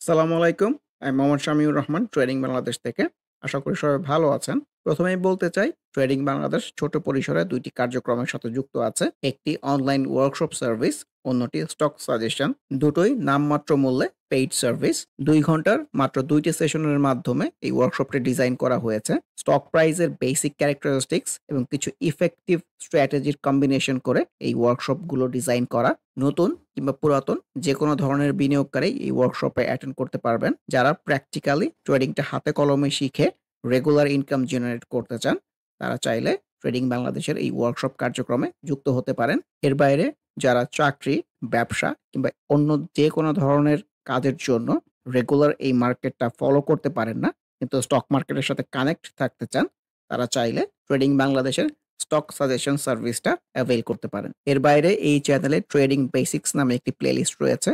আসসালামু আলাইকুম। আমি মোহাম্মদ শামিউর রহমান ট্রেডিং বাংলাদেশ থেকে। আশা করি সবাই ভালো আছেন। ১ম এই বলতে চাই ট্রেডিং বাংলাদেশ ছোট পরিসরে ২ টি কার্যক্রমের সাথে যুক্ত আছে। একটি অনলাইন ওয়ার্কশপ সার্ভিস, অন্যটি স্টক সাজেশন। দুটোই নামমাত্র মূল্যে পেইড সার্ভিস। ২ ঘন্টার মাত্র ২ টি সেশনের মাধ্যমে এই ওয়ার্কশপটি ডিজাইন করা হয়েছে। স্টক প্রাইসের বেসিক ক্যারেক্টারিস্টিক্স এবং কিছু ইফেক্টিভ স্ট্র্যাটেজির কম্বিনেশন করে এই ওয়ার্কশপগুলো ডিজাইন করা। নতুন কিংবা পুরাতন যেকোনো ধরনের বিনিয়োগকারী এই ওয়ার্কশপে অ্যাটেন্ড করতে পারবেন। যারা প্র্যাকটিক্যালি ট্রেডিংটা হাতে কলমে শিখে রেগুলার ইনকাম জেনারেট করতে চান, তারা চাইলে ট্রেডিং বাংলাদেশের এই ওয়ার্কশপ কার্যক্রমে যুক্ত হতে পারেন। এর বাইরে যারা চাকরি, ব্যবসা কিংবা অন্য যেকোনো ধরনের কাজের জন্য রেগুলার এই মার্কেটটা ফলো করতে পারেন না, কিন্তু স্টক মার্কেটের সাথে কানেক্ট থাকতে চান, তারা চাইলে ট্রেডিং বাংলাদেশের স্টক সাজেশন সার্ভিসটা অ্যাভেইল করতে পারেন। এর বাইরে এই চ্যানেলে ট্রেডিং বেসিক্স নামে একটি প্লেলিস্ট রয়েছে।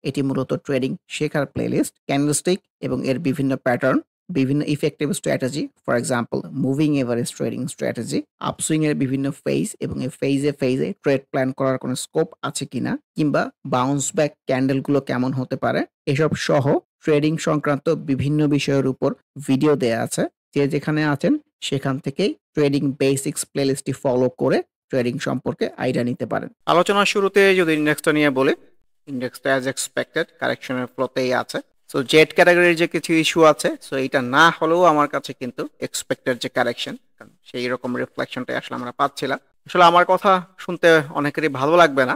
এটি মূলত ট্রেডিং শেখার প্লেলিস্ট। ক্যান্ডেলস্টিক এবং এর বিভিন্ন প্যাটার্ন, বিভিন্ন effective strategy, for example moving average trading strategy, upswing এর বিভিন্ন ফেজ এবং এই ফেজে ট্রেড প্ল্যান করার কোনো স্কোপ আছে কিনা, কিংবা বাউন্স ব্যাক ক্যান্ডেলগুলো কেমন হতে পারে, এসব সহ ট্রেডিং সংক্রান্ত বিভিন্ন বিষয়ের উপর ভিডিও দেয়া আছে। যে যেখানে আছেন সেখান থেকেই ট্রেডিং বেসিক্স প্লেলিস্টটি ফলো করে ট্রেডিং সম্পর্কে আইডিয়া নিতে পারেন। আলোচনার শুরুতে যদি ইন্ডেক্সটা নিয়ে বলি, ইন্ডেক্সটা অ্যাজ এক্সপেক্টেড কারেকশনের ফ্লোতেই আছে। সো জেড ক্যাটাগরির যে কিছু ইস্যু আছে, সো এটা না হলেও আমার কাছে কিন্তু এক্সপেক্টেড যে কারেকশন, সেই রকম রিফ্লেকশনটাই আসলে আমরা পাচ্ছিলাম। আসলে আমার কথা শুনতে অনেকেরই ভালো লাগবে না,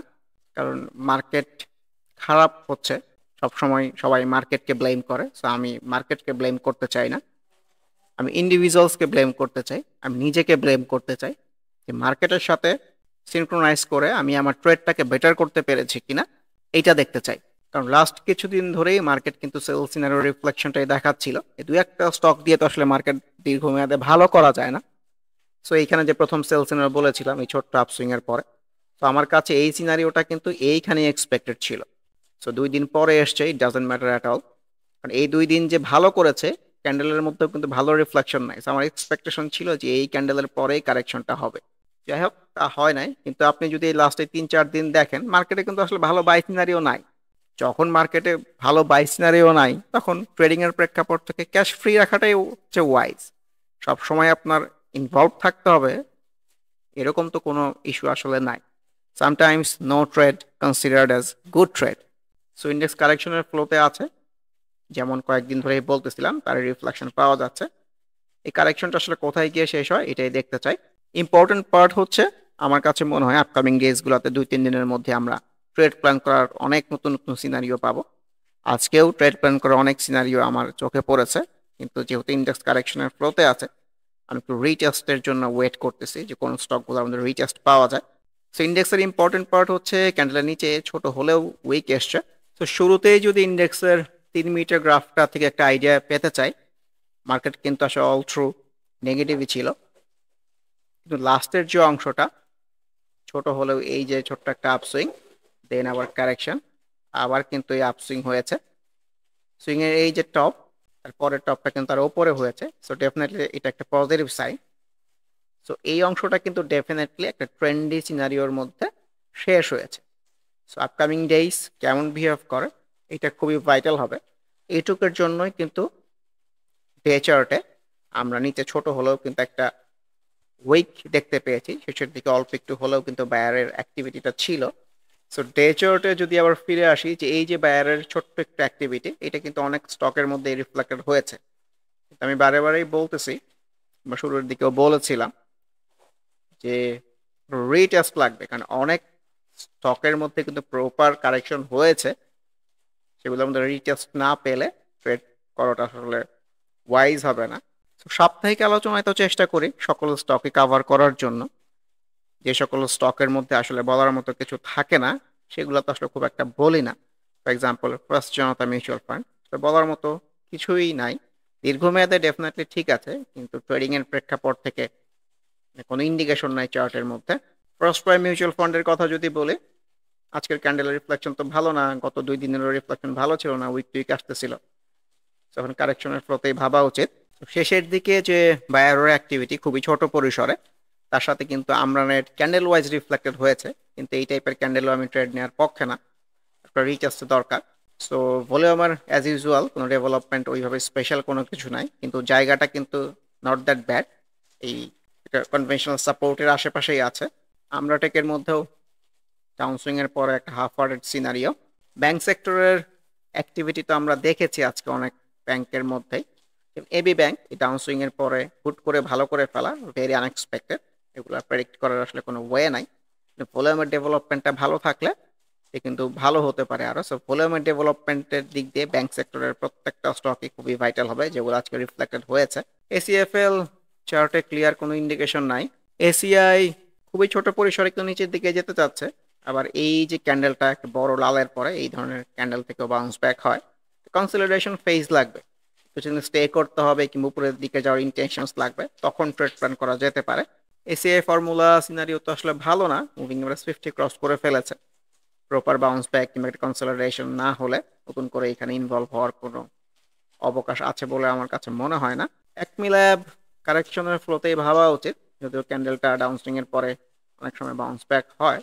কারণ মার্কেট খারাপ হচ্ছে সবসময় সবাই মার্কেটকে ব্লেম করে। সো আমি মার্কেটকে ব্লেম করতে চাই না, আমি ইন্ডিভিজুয়ালসকে ব্লেম করতে চাই, আমি নিজেকে ব্লেম করতে চাই যে মার্কেটের সাথে সিনক্রোনাইজ করে আমি আমার ট্রেডটাকে বেটার করতে পেরেছি কিনা এইটা দেখতে চাই। কারণ লাস্ট কিছুদিন ধরেই মার্কেট কিন্তু সেল সিনারিও রিফ্লেকশনটাই দেখাচ্ছিল। এই দুই একটা স্টক দিয়ে তো আসলে মার্কেট দীর্ঘমেয়াদে ভালো করা যায় না। সো এইখানে যে প্রথম সেল সিনারিও বলেছিলাম এই ছোট্ট আপসুইং এর পরে, তো আমার কাছে এই সিনারিওটা কিন্তু এইখানে এক্সপেক্টেড ছিল। সো ২ দিন পরে এসছে, it doesn't matter at all. কারণ এই ২ দিন যে ভালো করেছে, ক্যান্ডেলের মধ্যেও কিন্তু ভালো রিফ্লেকশন নাই। So আমার এক্সপেকটেশন ছিল যে এই ক্যান্ডেলের পরেই কারেকশনটা হবে। যাই হোক, তা হয় নাই। কিন্তু আপনি যদি এই লাস্টে ৩-৪ দিন দেখেন, মার্কেটে কিন্তু আসলে ভালো বাই সিনারিও নাই। যখন মার্কেটে ভালো বাই সিনারিও নাই, তখন ট্রেডিং এর প্রেক্ষাপট থেকে ক্যাশ ফ্রি রাখাটাই হচ্ছে ওয়াইজ। সব সময় আপনার ইনভলভ থাকতে হবে এরকম তো কোনো ইস্যু আসলে নাই। Sometimes no trade considered as good trade. So index কারেকশনের ফ্লোতে আছে, যেমন কয়েকদিন ধরে বলতেছিলাম, তার রিফ্লেকশন পাওয়া যাচ্ছে। এই কারেকশনটা আসলে কোথায় গিয়ে শেষ হয় এটাই দেখতে চাই। ইম্পর্টেন্ট পার্ট হচ্ছে, আমার কাছে মনে হয় আপকামিং ডেজগুলোতে ২-৩ দিনের মধ্যে আমরা ট্রেড প্ল্যান করার অনেক নতুন নতুন সিনারিও পাবো। আজকেও ট্রেড প্ল্যান করার অনেক সিনারিও আমার চোখে পড়েছে, কিন্তু যেহেতু ইন্ডেক্স কারেকশনের ফ্লোতে আছে, আমি একটু রিটেস্টের জন্য ওয়েট করতেছি যে কোন স্টকগুলো আমাদের রিটেস্ট পাওয়া যায়। সো ইন্ডেক্সের ইম্পর্টেন্ট পার্ট হচ্ছে ক্যান্ডেলের নিচে ছোট হলেও উইক এসছে। তো শুরুতেই যদি ইন্ডেক্সের ৩ মিনিটের গ্রাফটা থেকে একটা আইডিয়া পেতে চাই, মার্কেট কিন্তু আসলে অল থ্রু নেগেটিভই ছিল, কিন্তু লাস্টের যে অংশটা ছোট হলেও এই যে ছোট্ট একটা আপসুইং, দেন আবার কারেকশন, আবার কিন্তু এই আপসুইং হয়েছে। সুইং এর এই যে টপ, তারপরের টপটা কিন্তু তার উপরে হয়েছে। সো ডেফিনেটলি এটা একটা পজিটিভ সাইন। সো এই অংশটা কিন্তু ডেফিনেটলি একটা ট্রেন্ডি সিনারিওর মধ্যে শেষ হয়েছে। সো আপকামিং ডেইস কেমন বিহেভ করে এটা খুবই ভাইটাল হবে। এইটুকের জন্যই কিন্তু ডে চার্টে আমরা নিচে ছোট হলেও কিন্তু একটা উইক দেখতে পেয়েছি, শেষের দিকে অল্প একটু হলেও কিন্তু বায়ারের অ্যাক্টিভিটিটা ছিল। সো ডে চার্টে যদি আবার ফিরে আসি, যে এই যে বায়ারের ছোট্ট একটা অ্যাক্টিভিটি, এটা কিন্তু অনেক স্টকের মধ্যে রিফ্লেক্টেড হয়েছে। আমি বারে বারেই বলতেছি বা শুরুর দিকেও বলেছিলাম যে রিটেস্ট লাগবে, কারণ অনেক স্টকের মধ্যে কিন্তু প্রপার কারেকশন হয়েছে, সেগুলোর মধ্যে রিটেস্ট না পেলে ট্রেড করাটা আসলে ওয়াইজ হবে না। সাপ্তাহিক আলোচনায় তো চেষ্টা করি সকল স্টকে কাভার করার জন্য। যে সকল স্টকের মধ্যে আসলে বলার মতো কিছু থাকে না, সেগুলো তো আসলে খুব একটা বলি না। For example first Janata mutual fund, বলার মতো কিছুই নাই। দীর্ঘমেয়াদে ডেফিনেটলি ঠিক আছে, কিন্তু ট্রেডিং এর প্রেক্ষাপট থেকে কোনো ইন্ডিকেশন নাই চার্টের মধ্যে। ফার্স্ট প্রাইম মিউচুয়াল ফান্ডের কথা যদি বলি, আজকের ক্যান্ডেলের রিফ্লেকশন তো ভালো না, গত ২ দিনেরও রিফ্লেকশন ভালো ছিল না, উইক টু উইক আসতেছিল। তখন কারেকশনের ফ্লোতেই ভাবা উচিত। শেষের দিকে যে বায়ারের অ্যাক্টিভিটি খুবই ছোট পরিসরে, তার সাথে কিন্তু আমরানের ক্যান্ডেল ওয়াইজ রিফ্লেক্টেড হয়েছে, কিন্তু এই টাইপের ক্যান্ডেলও আমি ট্রেড নেওয়ার পক্ষে না, একটা রিটেস্ট দরকার। সো ভলিউমের অ্যাজ ইউজুয়াল কোনো ডেভেলপমেন্ট ওইভাবে স্পেশাল কোনো কিছু নাই, কিন্তু জায়গাটা কিন্তু নট দ্যাট ব্যাড। এই কনভেনশনাল সাপোর্টের আশেপাশেই আছে। আমরা টেকের মধ্যেও ডাউনসুইং এর পরে একটা হাফ হার্টেড সিনারিও। ব্যাংক সেক্টরের অ্যাক্টিভিটি তো আমরা দেখেছি আজকে অনেক ব্যাংকের মধ্যেই। এবি ব্যাংক এই ডাউনসুইং এর পরে হুট করে ভালো করে ফেলা ভেরি আনএক্সপেক্টেড, এগুলো প্রেডিক্ট করার আসলে কোনো ওয়ে নাই। ভলিউমের ডেভেলপমেন্টটা ভালো থাকলে এ কিন্তু ভালো হতে পারে আরো। সো ভলিউমের ডেভেলপমেন্টের দিক দিয়ে ব্যাংক সেক্টরের প্রত্যেকটা স্টকই খুবই ভাইটাল হবে, যেগুলো আজকে রিফ্লেক্টেড হয়েছে। এসিএফএল চার্টে ক্লিয়ার কোনো ইন্ডিকেশন নাই। এসিআই খুবই ছোট পরিসরে একটু নিচের দিকে যেতে চাচ্ছে, আবার এই যে ক্যান্ডেলটা একটা বড় লালের পরে এই ধরনের ক্যান্ডেল থেকেও বাউন্স ব্যাক হয়। কনসলিডেশন ফেজ লাগবে, কিছুদিন স্টে করতে হবে কিংবা উপরের দিকে যাওয়ার ইন্টেনশনস লাগবে, তখন ট্রেড প্ল্যান করা যেতে পারে। এসিআই ফর্মুলা সিনারিও তো আসলে ভালো না, মুভিং এভারেজ 50 ক্রস করে ফেলেছে। প্রপার বাউন্স ব্যাক কিংবা একটা কনসলিডেশন না হলে নতুন করে এখানে ইনভলভ হওয়ার কোনো অবকাশ আছে বলে আমার কাছে মনে হয় না। অ্যাকমি ল্যাব কারেকশনের ফ্লোতেই ভাবা উচিত, যদিও ক্যান্ডেলটা ডাউনস্ট্রিং এর পরে অনেক সময় বাউন্স ব্যাক হয়।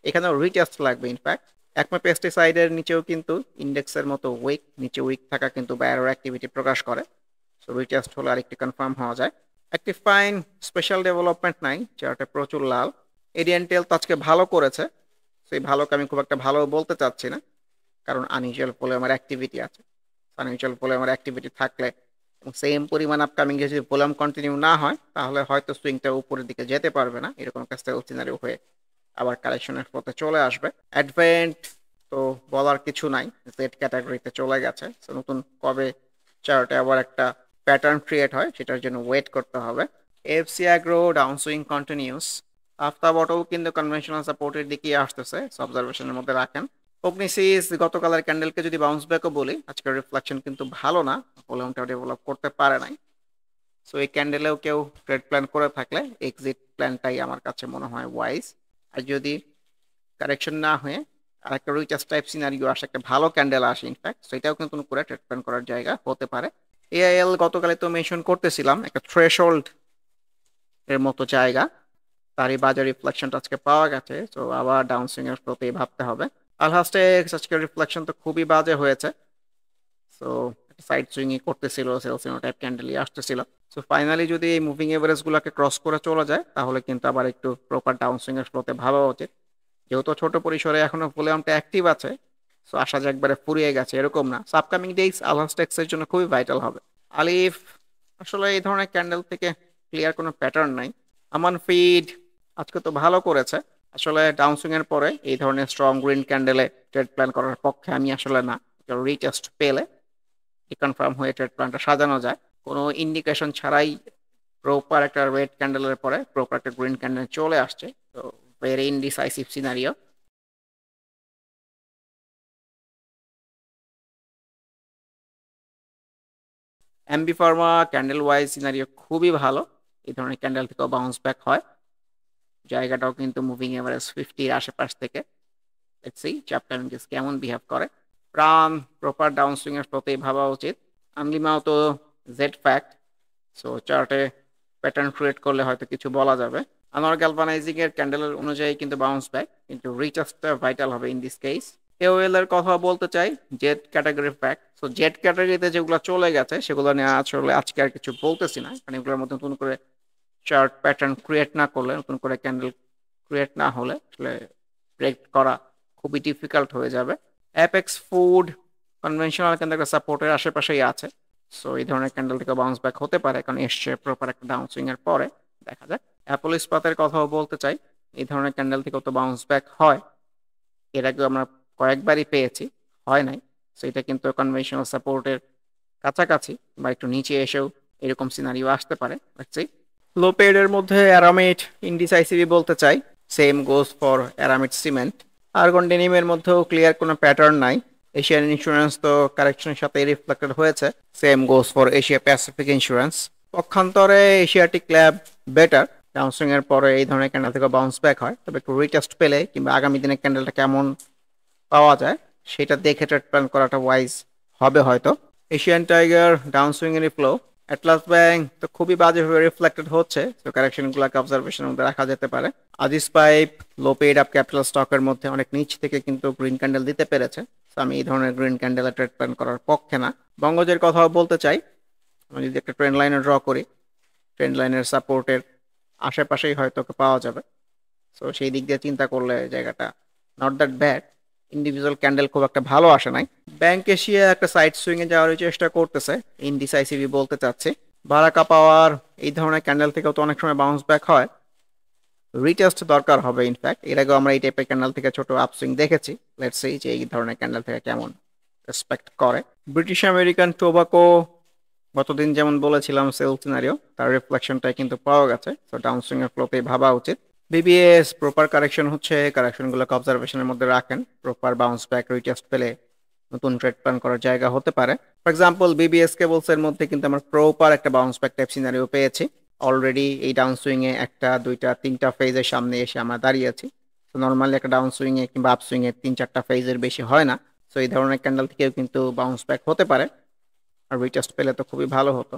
এখানেও রিটেস্ট লাগবে ইনফ্যাক্ট। অ্যাকমে পেস্টিসাইডের নিচেও কিন্তু ইন্ডেক্সের মতো উইক, নিচে উইক থাকা কিন্তু বায়ারের অ্যাক্টিভিটি প্রকাশ করে। সো রিটেস্ট হলে আরেকটি কনফার্ম হওয়া যায়। একটি ফাইন স্পেশাল ডেভেলপমেন্ট নাই, চার্টে প্রচুর লাল। এডিএনটেল তো আজকে ভালো করেছে, সেই ভালোকে আমি খুব একটা ভালো বলতে চাচ্ছি না, কারণ আনইউজুয়াল ভলিউমের অ্যাক্টিভিটি আছে। আনইউজুয়াল ভলিউমের অ্যাক্টিভিটি থাকলে এবং সেম পরিমাণ আপকামিং যদি ভলিউম কন্টিনিউ না হয়, তাহলে হয়তো সুইংটা উপরের দিকে যেতে পারবে না, এরকম একটা সিনারিও হয়ে আবার কালেকশনের পথে চলে আসবে। অ্যাডভেন্ট তো বলার কিছু নাই, জেড ক্যাটাগরিতে চলে গেছে। সো নতুন কবে চার্টে আবার একটা প্যাটার্ন ক্রিয়েট হয় সেটার জন্য ওয়েট করতে হবে। FC Agro downswing continues. আফতা বটল কিন্তু কনভেনশনাল সাপোর্টের দিকে আসতেছে, অবজারভেশনের মধ্যে রাখেন। অগ্নিসিস গতকালের ক্যান্ডেলকে যদি বাউন্স ব্যাকও বলি, আজকের রিফ্লেকশন কিন্তু ভালো না, ভলিউমটা ডেভেলপ করতে পারে নাই। সো এই ক্যান্ডেলেও কেউ ট্রেড প্ল্যান করে থাকলে এক্সিট প্ল্যানটাই আমার কাছে মনে হয় ওয়াইজ। আর যদি কারেকশন না হয়ে আর একটা রিচার্জ টাইপ সিনারিও আসে, একটা ভালো ক্যান্ডেল আসে ইনফ্যাক্ট, সেটাও কিন্তু করে ট্রেড প্ল্যান করার জায়গা হতে পারে। এআইএল গতকালে তো মেনশন করতেছিলাম একটা থ্রেশহোল্ড এর মতো জায়গা, তারই বাজার রিফ্লেকশনটা আজকে পাওয়া গেছে। তো আবার ডাউনসুইং এর প্রতি ভাবতে হবে। আলহাস্টেক্স আজকের রিফ্লেকশন তো খুবই বাজে হয়েছে। সো সাইড সুইংই করতেছিল, সেলসিনো টাইপ ক্যান্ডেলই আসতেছিল। সো ফাইনালি যদি এই মুভিং এভারেজ গুলোকে ক্রস করে চলে যায়, তাহলে কিন্তু আবার একটু প্রপার ডাউনসুইং এর ফ্লোতে ভাবা উচিত। যেহেতু ছোট পরিসরে এখনো ভলিউমটা অ্যাক্টিভ আছে, সো আশা যে একবারে ফুরিয়ে গেছে এরকম না। সো আপকামিং ডেজ আলহাস্টেক্স এর জন্য খুবই ভাইটাল হবে। আলিফ আসলে এই ধরনের ক্যান্ডেল থেকে ক্লিয়ার কোনো প্যাটার্ন নাই। আমান ফিড আজকে তো ভালো করেছে, আসলে ডাউনসুইং এর পরে এই ধরনের স্ট্রং গ্রিন ক্যান্ডেলে ট্রেড প্ল্যান করার পক্ষে আমি আসলে না। রিটেস্ট পেলে কনফার্ম হয়ে ট্রেড প্ল্যানটা সাজানো যায়, কোনো ইন্ডিকেশন ছাড়াই প্রপার একটা রেড ক্যান্ডেলের পরে প্রপার একটা গ্রিন ক্যান্ডেল চলে আসছে। তো very indecisive scenario. MB Pharma candle wise scenario খুবই ভালো, এই ধরনের ক্যান্ডেল থেকেও বাউন্স ব্যাক হয়। জায়গাটাও কিন্তু মুভিং এভারেজ 50 এর আশেপাশ থেকে। লেটস সি চ্যাপ্টার ইন্ডেক্স কেমন বিহেভ করে। প্রাণ প্রপার ডাউনসুইং এর প্রতি ভাবা উচিত। আনলিমাও তো জেড ফ্যাক্ট, সো চার্টে প্যাটার্ন ক্রিয়েট করলে হয়তো কিছু বলা যাবে। আনোয়ার গ্যালভানাইজিং এর ক্যান্ডেলের অনুযায়ী কিন্তু বাউন্স ব্যাক, কিন্তু রিচার্জটা ভাইটাল হবে ইন দিস কেস। এওএল এর কথা বলতে চাই, Z category fact. So Z ক্যাটাগরিতে যেগুলো চলে গেছে সেগুলো নিয়ে আসলে আজকে আর কিছু বলতেছি না, কারণ এগুলোর মধ্যে নতুন করে চার্ট প্যাটার্ন ক্রিয়েট না করলে, নতুন করে ক্যান্ডেল ক্রিয়েট না হলে আসলে ব্রেক করা খুবই ডিফিকাল্ট হয়ে যাবে। অ্যাপেক্স ফুড কনভেনশনাল কিন্তু একটা সাপোর্টের আশেপাশেই আছে, সো এই ধরনের ক্যান্ডেল থেকে বাউন্স ব্যাক হতে পারে, কারণ এসছে প্রপার একটা ডাউনসুইং এর পরে। দেখা যাক। অ্যাপল ইস্পাতের কথাও বলতে চাই, এই ধরনের ক্যান্ডেল থেকেও তো বাউন্স ব্যাক হয়, এর আগে আমরা কয়েকবারই পেয়েছি, হয় নাই। সো এটা কিন্তু কনভেনশনাল সাপোর্টের কাছাকাছি বা একটু নিচে এসেও এরকম সিনারিও আসতে পারে। দেখছি লো পেডের মধ্যে অ্যারামিড ইনডিসাইসিভই বলতে চাই, same goes for Aramit Cement. Argon ডেনিমের মধ্যেও ক্লিয়ার কোনো প্যাটার্ন নাই। এশিয়ান ইন্স্যুরেন্স তো কারেকশনের সাথে রিফ্লেক্টেড হয়েছে, same goes for Asia Pacific insurance. পক্ষান্তরে এশিয়াটিক ল্যাব বেটার, ডাউনসুইং এর পরে এই ধরনের ক্যান্ডেল থেকে বাউন্স ব্যাক হয়, তবে একটু রিটেস্ট পেলে কিংবা আগামী দিনে ক্যান্ডেলটা কেমন পাওয়া যায় সেটা দেখে ট্রেড প্ল্যান করাটা ওয়াইজ হবে হয়তো। এশিয়ান টাইগার ডাউনসুইং এর ফ্লো। অ্যাটলাস ব্যাংক তো খুবই বাজেভাবে রিফ্লেক্টেড হচ্ছে, তো কারেকশনগুলোকে অবজারভেশনের মধ্যে রাখা যেতে পারে। Aziz Pipe low paid up capital স্টকের মধ্যে অনেক নিচ থেকে কিন্তু গ্রিন ক্যান্ডেল দিতে পেরেছে, সো আমি এই ধরনের গ্রিন ক্যান্ডেলে ট্রেড প্ল্যান করার পক্ষে না। বঙ্গজের কথাও বলতে চাই। আমি যদি একটা ট্রেন্ড লাইনে ড্র করি, ট্রেন্ড লাইনের সাপোর্টের আশেপাশেই হয়তো ওকে পাওয়া যাবে। সো সেই দিক দিয়ে চিন্তা করলে জায়গাটা not that bad. Individual candle খুব একটা ভালো আসে নাই। ব্যাংক এশিয়া একটা সাইড সুইংয়ে যাওয়ার চেষ্টা করতেছে, ইনডিসাইসিভই বলতে চাচ্ছি। বারাকা পাওয়ার এই ধরনের ক্যান্ডেল থেকেও তো অনেক সময় বাউন্স ব্যাক হয়, রিটেস্ট দরকার হবে। ইনফ্যাক্ট এর আগেও আমরা এই টাইপের ক্যান্ডেল থেকে ছোট আপসুইং দেখেছি। লেটস সি যে এই ধরনের ক্যান্ডেল থেকে কেমন রেসপেক্ট করে। ব্রিটিশ আমেরিকান টোবাকো গতদিন যেমন বলেছিলাম সেল সিনারিও, তার রিফ্লেকশনটাই কিন্তু পাওয়া গেছে। তো ডাউনসুইং এর ফ্লোতেই ভাবা উচিত। বিবিএস প্রপার কারেকশন হচ্ছে, কারেকশনগুলোকে অবজারভেশনের মধ্যে রাখেন। প্রপার বাউন্স ব্যাক রিটেস্ট পেলে নতুন ট্রেড প্ল্যান করার জায়গা হতে পারে। ফর এক্সাম্পল বিবিএস কেবলস এর মধ্যে কিন্তু আমরা প্রপার একটা বাউন্স ব্যাক টাইপ সিনারিও পেয়েছি। অলরেডি এই ডাউন সুইং এ একটা দুইটা তিনটা ফেজের সামনে এসে আমরা দাঁড়িয়ে আছি। তো নর্মালি একটা ডাউন সুইং এ কিংবা আপ সুইং এ 3-4টা ফেজের বেশি হয় না। সো এই ধরনের ক্যান্ডেল থেকেও কিন্তু বাউন্স ব্যাক হতে পারে, আর রিটেস্ট পেলে তো খুবই ভালো হতো।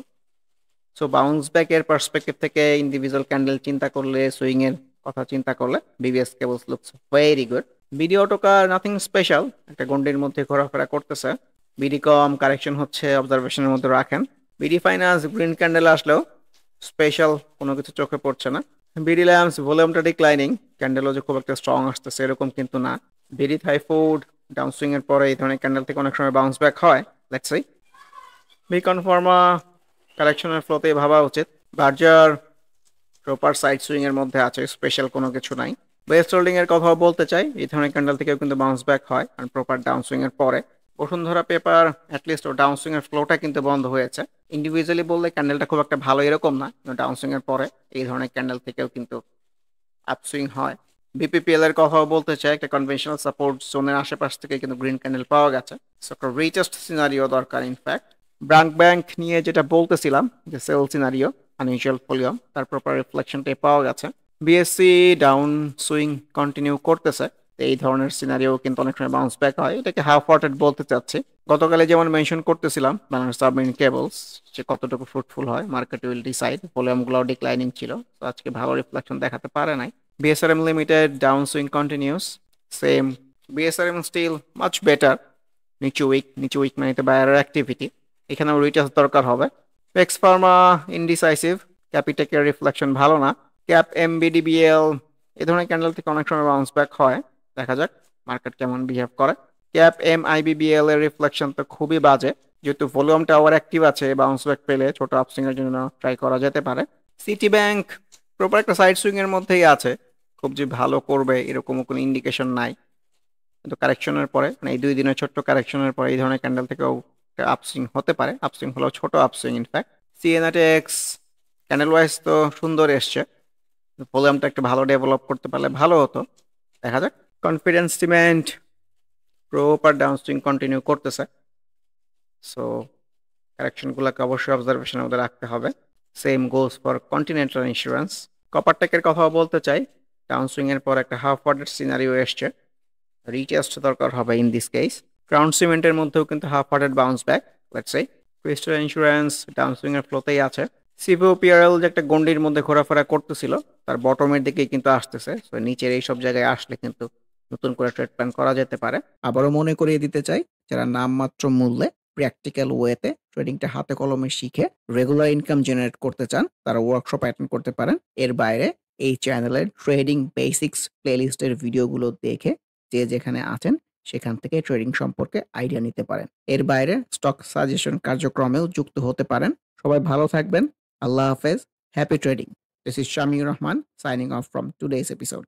সো বাউন্স ব্যাক এর পার্সপেক্টিভ থেকে ইন্ডিভিজুয়াল ক্যান্ডেল চিন্তা করলে, সুইং এর কথা চিন্তা করলে BBS Cables looks very good. BD Autocar nothing special, একটা গন্ডির মধ্যে ঘোরাফেরা করতেছে। বিডি কম কারেকশন হচ্ছে, অবজারভেশনের মধ্যে রাখেন। বিডি ফাইন্যান্স গ্রিন ক্যান্ডেল আসলেও স্পেশাল কোনো কিছু চোখে পড়ছে না। বিডি ল্যাম্পস ভলিউমটা ডিক্লাইনিং, ক্যান্ডেলও যে খুব একটা স্ট্রং আসতেছে এরকম কিন্তু না। BD Thai food down swing এর পরে এই ধরনের ক্যান্ডেল থেকে অনেক সময় বাউন্স ব্যাক হয়। Let's see. বিকন ফার্মা কারেকশনের ফ্লোতেই ভাবা উচিত। বার্জার প্রপার সাইড সুইং এর মধ্যে আছে, স্পেশাল কোনো কিছু নাই। বেস্ট হোল্ডিং এর কথাও বলতে চাই, এই ধরনের ক্যান্ডেল থেকেও কিন্তু বাউন্স ব্যাক হয় আর প্রপার ডাউন সুইং এর পরে। বসুন্ধরা পেপার অ্যাটলিস্ট ও ডাউন সুইং এর ফ্লোটা কিন্তু বন্ধ হয়েছে। ইন্ডিভিজুয়ালি বললে ক্যান্ডেলটা খুব একটা ভালো এরকম না, ডাউন সুইং এর পরে এই ধরনের ক্যান্ডেল থেকেও কিন্তু আপসুইং হয়। বিপিপিএল এর কথাও বলতে চাই, একটা কনভেনশনাল সাপোর্ট জোনের আশেপাশ থেকে কিন্তু গ্রিন ক্যান্ডেল পাওয়া গেছে। সো একটা রিটেস্ট সিনারিও দরকার। ইনফ্যাক্ট ব্যাংক নিয়ে যেটা বলতেছিলাম যে সেল সিনারিও আনইউজুয়াল ভলিউম, তার প্রপার রিফ্লেকশনটাই পাওয়া গেছে। বিএসসি ডাউন সুইং কন্টিনিউ করতেছে, এই ধরনের সিনারিও কিন্তু অনেক সময় বাউন্স ব্যাক হয়। এটাকে হাফ হার্টেড বলতে চাচ্ছি। গতকালে যেমন মেনশন করতেছিলাম বাংলাদেশ সাবমেরিন কেবলস যে কতটুকু ফ্রুটফুল হয় মার্কেট উইল ডিসাইড, ভলিউমগুলো ডিক্লাইনিং ছিল, তো আজকে ভালো রিফ্লেকশন দেখাতে পারে নাই। BSRM limited down swing continues, same. BSRM steel much better, নিচু উইক মানে বায়ারের অ্যাক্টিভিটি, এখানেও রিটেস্ট দরকার হবে। এক্স ফার্মা ইনডিসাইসিভ, ক্যাপিটেকের রিফ্লেকশন ভালো না। ক্যাপ এমবিডিবিএল এই ধরনের ক্যান্ডেল থেকে অনেক সময় বাউন্স ব্যাক হয়, দেখা যাক মার্কেট কেমন বিহেভ করে। ক্যাপ এমআইবিবিএল এর রিফ্লেকশন তো খুবই বাজে, যেহেতু ভলিউমটা ওভার অ্যাক্টিভ আছে, বাউন্স ব্যাক পেলে ছোট আপসুইং এর জন্য ট্রাই করা যেতে পারে। সিটি ব্যাংক প্রপার একটা সাইড সুইং এর মধ্যেই আছে, খুব যে ভালো করবে এরকম কোনো ইন্ডিকেশন নাই, কিন্তু কারেকশনের পরে মানে এই 2 দিনের ছোট্ট কারেকশনের পরে এই ধরনের ক্যান্ডেল থেকেও আপসুইং হতে পারে। আপসুইং হলেও ছোট আপসুইং। ইনফ্যাক্ট সিএনআরটেক্স ক্যান্ডেল ওয়াইজ তো সুন্দর এসছে, ভলিউমটা একটু ভালো ডেভেলপ করতে পারলে ভালো হতো, দেখা যাক। Confidence Cement proper downswing continue করতেছে, সো কারেকশনগুলোকে অবশ্যই অবজারভেশনের মধ্যে রাখতে হবে। Same goes for Continental Insurance. Copper টেকের কথাও বলতে চাই, ডাউনসুইং এর পর একটা হাফ ওয়ার্ডের সিনারিও এসছে, রিটেস্ট দরকার হবে ইন দিস কেস। ক্রাউন সিমেন্টের মধ্যেও কিন্তু half hearted bounce back, let's say. Crystal Insurance downswing এর ফ্লোতেই আছে। সিভিওপিআরএল যে একটা গন্ডির মধ্যে ঘোরাফেরা করতেছিল, তার বটমের দিকেই কিন্তু আসতেছে, সো নিচের এইসব জায়গায় আসলে কিন্তু নতুন করে ট্রেড প্ল্যান করা যেতে পারে। আবারও মনে করিয়ে দিতে চাই, যারা নামমাত্র মূল্যে প্র্যাকটিক্যাল ওয়েতে ট্রেডিংটা হাতে কলমে শিখে রেগুলার ইনকাম জেনারেট করতে চান, তারা ওয়ার্কশপ অ্যাটেন্ড করতে পারেন। এর বাইরে এই চ্যানেলের ট্রেডিং বেসিক্স প্লেলিস্টের ভিডিওগুলো দেখে যে যেখানে আছেন সেখান থেকে ট্রেডিং সম্পর্কে আইডিয়া নিতে পারেন। এর বাইরে স্টক সাজেশন কার্যক্রমেও যুক্ত হতে পারেন। সবাই ভালো থাকবেন। আল্লাহ হাফেজ। Happy trading. This is Shamir Rahman signing off from today's episode.